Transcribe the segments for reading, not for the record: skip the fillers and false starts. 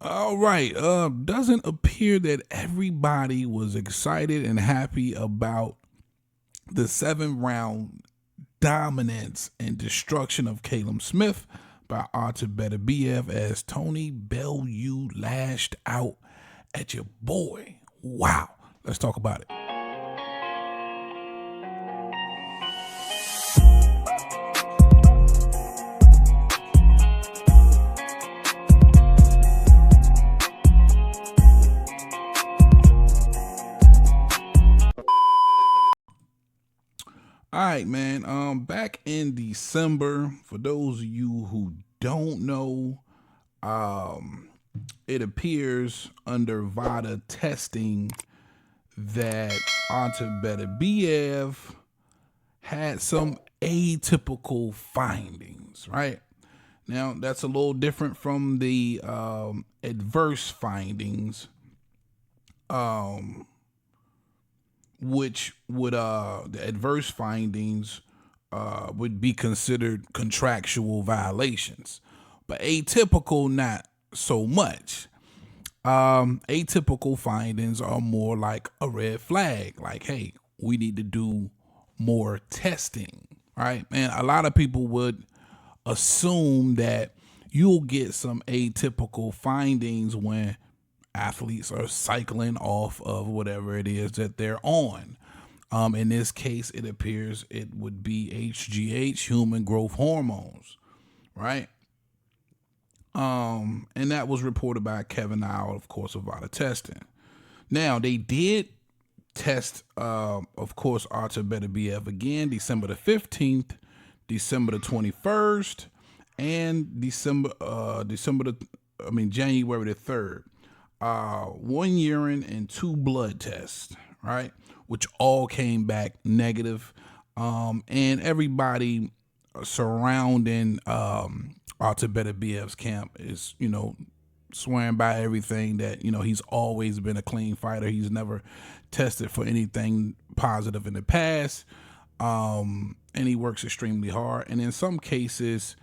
All right. Doesn't appear that everybody was excited and happy about the 7 round dominance and destruction of Caleb Smith by Artur Beterbiev as Tony Bellew lashed out at your boy. Wow. Let's talk about it. All right, man. Back in December, for those of you who don't know, it appears under VADA testing that Artur Beterbiev had some atypical findings, right? Now, that's a little different from the adverse findings, which would the adverse findings would be considered contractual violations, but atypical not so much. Atypical findings are more like a red flag, like, hey, we need to do more testing, right? And a lot of people would assume that you'll get some atypical findings when athletes are cycling off of whatever it is that they're on. In this case, it appears it would be HGH, human growth hormones, right? And that was reported by Kevin Isle, of course, of VADA testing. Now, they did test, of course, Artur Beterbiev again, December the 15th, December the 21st, and January the 3rd. 1 urine and 2 blood tests, right? Which all came back negative. And everybody surrounding Artur Beterbiev's camp is, swearing by everything that, he's always been a clean fighter. He's never tested for anything positive in the past. And he works extremely hard. And in some cases,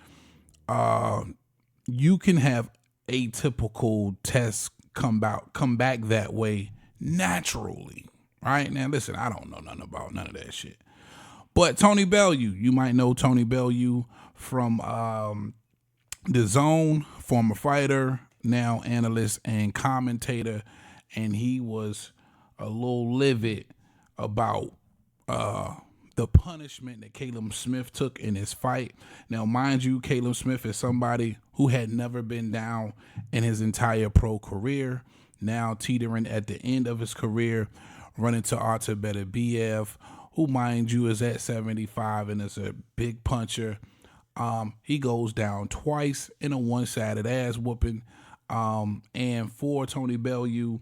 you can have atypical tests come back that way naturally, right? Now, listen, I don't know nothing about none of that shit. But Tony Bellew, you might know Tony Bellew from The Zone, former fighter, now analyst and commentator, and he was a little livid about the punishment that Caleb Smith took in his fight. Now, mind you, Caleb Smith is somebody who had never been down in his entire pro career, now teetering at the end of his career, running to Artur Beterbiev, who, mind you, is at 75 and is a big puncher. He goes down twice in a one-sided ass whooping. And for Tony Bellew,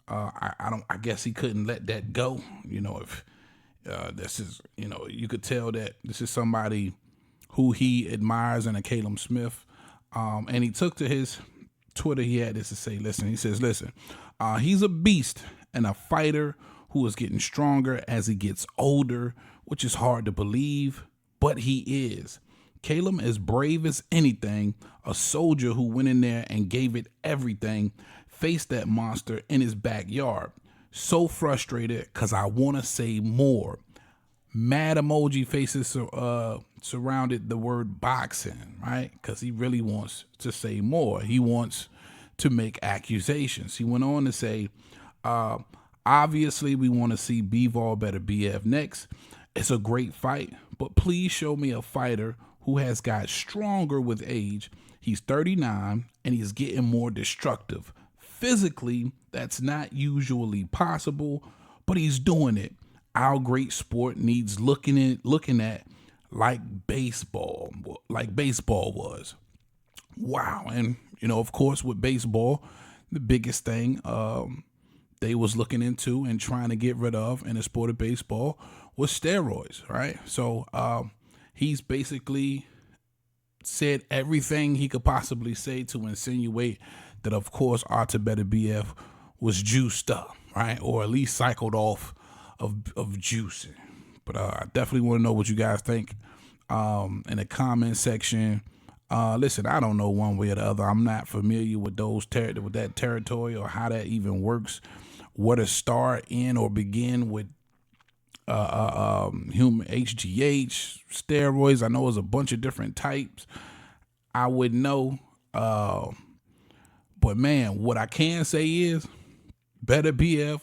I guess he couldn't let that go. If this is, you could tell that this is somebody who he admires in a Caleb Smith. And he took to his Twitter, he had this to say, he says, he's a beast and a fighter who is getting stronger as he gets older, which is hard to believe, but he is. Caleb is brave as anything, a soldier who went in there and gave it everything, faced that monster in his backyard. So frustrated because I want to say more. Mad emoji faces surrounded the word boxing, right? Because he really wants to say more. He wants to make accusations. He went on to say, obviously we want to see Bivol Beterbiev next. It's a great fight, but please show me a fighter who has got stronger with age. He's 39 and he's getting more destructive. Physically, that's not usually possible, but he's doing it. Our great sport needs looking at like baseball was. Wow. And, of course, with baseball, the biggest thing they was looking into and trying to get rid of in the sport of baseball was steroids, right? So he's basically said everything he could possibly say to insinuate that, of course, Artur Beterbiev was juiced up, right? Or at least cycled off of juicing. But I definitely want to know what you guys think in the comment section. Listen, I don't know one way or the other. I'm not familiar with with that territory or how that even works. Where to start in or begin with human HGH, steroids. I know there's a bunch of different types. I would know. But man, what I can say is Beterbiev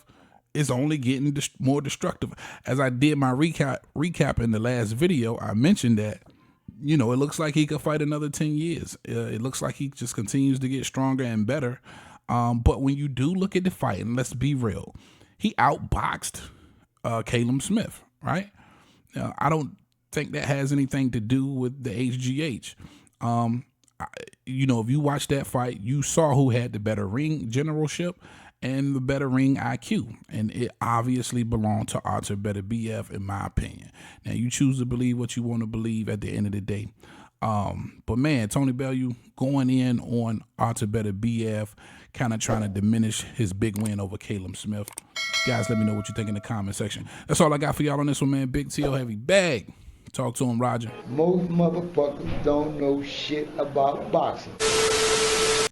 is only getting more destructive. As I did my recap in the last video, I mentioned that, it looks like he could fight another 10 years. It looks like he just continues to get stronger and better. But when you do look at the fight, and let's be real, he outboxed Caleb Smith, right? I don't think that has anything to do with the HGH. If you watch that fight, you saw who had the better ring generalship and the better ring IQ. And it obviously belonged to Artur Beterbiev, in my opinion. Now, you choose to believe what you want to believe at the end of the day. But man, Tony Bellew going in on Artur Beterbiev, kind of trying to diminish his big win over Caleb Smith. Guys, let me know what you think in the comment section. That's all I got for y'all on this one, man. Big T.O. Heavy Bag. Talk to him, Roger. Most motherfuckers don't know shit about boxing.